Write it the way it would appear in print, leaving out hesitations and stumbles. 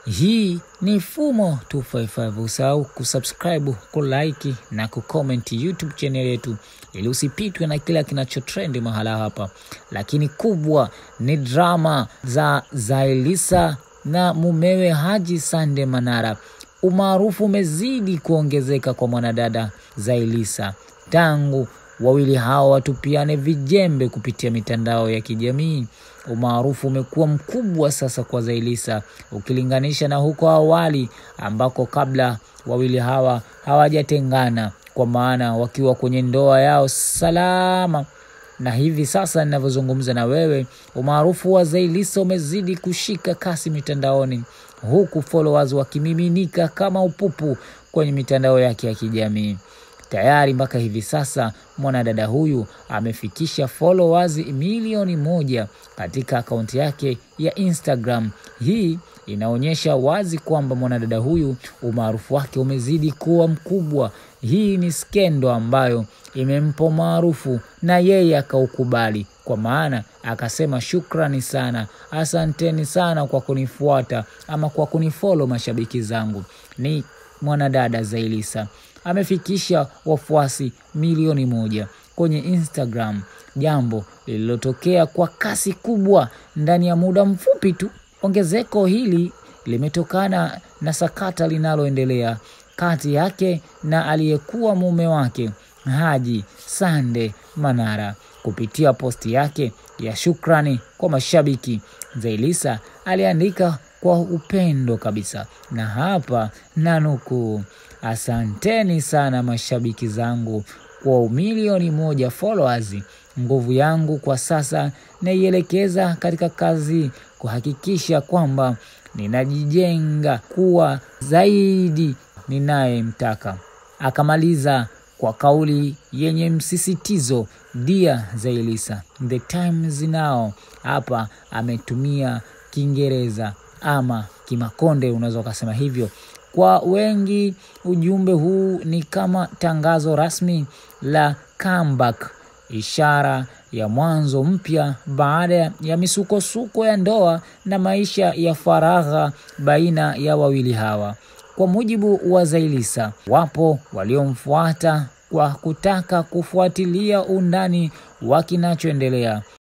Hii ni Fumo 255. Usahau kusubscribe, kulike na kucomment YouTube channel yetu ili usipitwe na kila kinachotrend mahala hapa. Lakini kubwa ni drama za Zaiylissa na mumewe Haji Sande Manara. Umaarufu umezidi kuongezeka kwa mwanadada Zaiylissa tangu wawili hao watupiane vijembe kupitia mitandao ya kijamii. Umaarufu umekuwa mkubwa sasa kwa Zaiylissa ukilinganisha na huko awali ambako kabla wawili hawa hawajatengana, kwa maana wakiwa kwenye ndoa yao salama. Na hivi sasa ninavyozungumza na wewe, umaarufu wa Zaiylissa umezidi kushika kasi mitandaoni, huku followers wakimiminika kama upupu kwenye mitandao yake ya kijamii. Tayari mpaka hivi sasa mwanadada huyu amefikisha followers milioni 1 katika akaunti yake ya Instagram. Hii inaonyesha wazi kwamba mwanadada huyu umaarufu wake umezidi kuwa mkubwa. Hii ni skendo ambayo imempa maarufu na yeye akaukubali, kwa maana akasema shukrani sana, asanteni sana kwa kunifuata ama kwa kunifollow mashabiki zangu. Ni mwanadada Zaiylissa amefikisha wafuasi milioni 1 kwenye Instagram, jambo lililotokea kwa kasi kubwa ndani ya muda mfupi tu. Ongezeko hili limetokana na sakata linaloendelea kati yake na aliyekuwa mume wake Haji Sande Manara. Kupitia posti yake ya shukrani kwa mashabiki, Zaiylissa aliandika kwa upendo kabisa, na hapa nanukuu: asanteni sana mashabiki zangu kwa milioni 1 followers. Nguvu yangu kwa sasa naielekeza katika kazi kuhakikisha kwamba ninajijenga kuwa zaidi ninayemtaka. Akamaliza kwa kauli yenye msisitizo, Dear Zaiylissa, the time is now. Hapa ametumia Kiingereza ama Kimakonde, unaweza kusema hivyo. Kwa wengi ujumbe huu ni kama tangazo rasmi la comeback, ishara ya mwanzo mpya baada ya misukosuko ya ndoa na maisha ya faragha baina ya wawili hawa. Kwa mujibu wa Zaiylissa, wapo waliomfuata kwa kutaka kufuatilia undani wa kinachoendelea,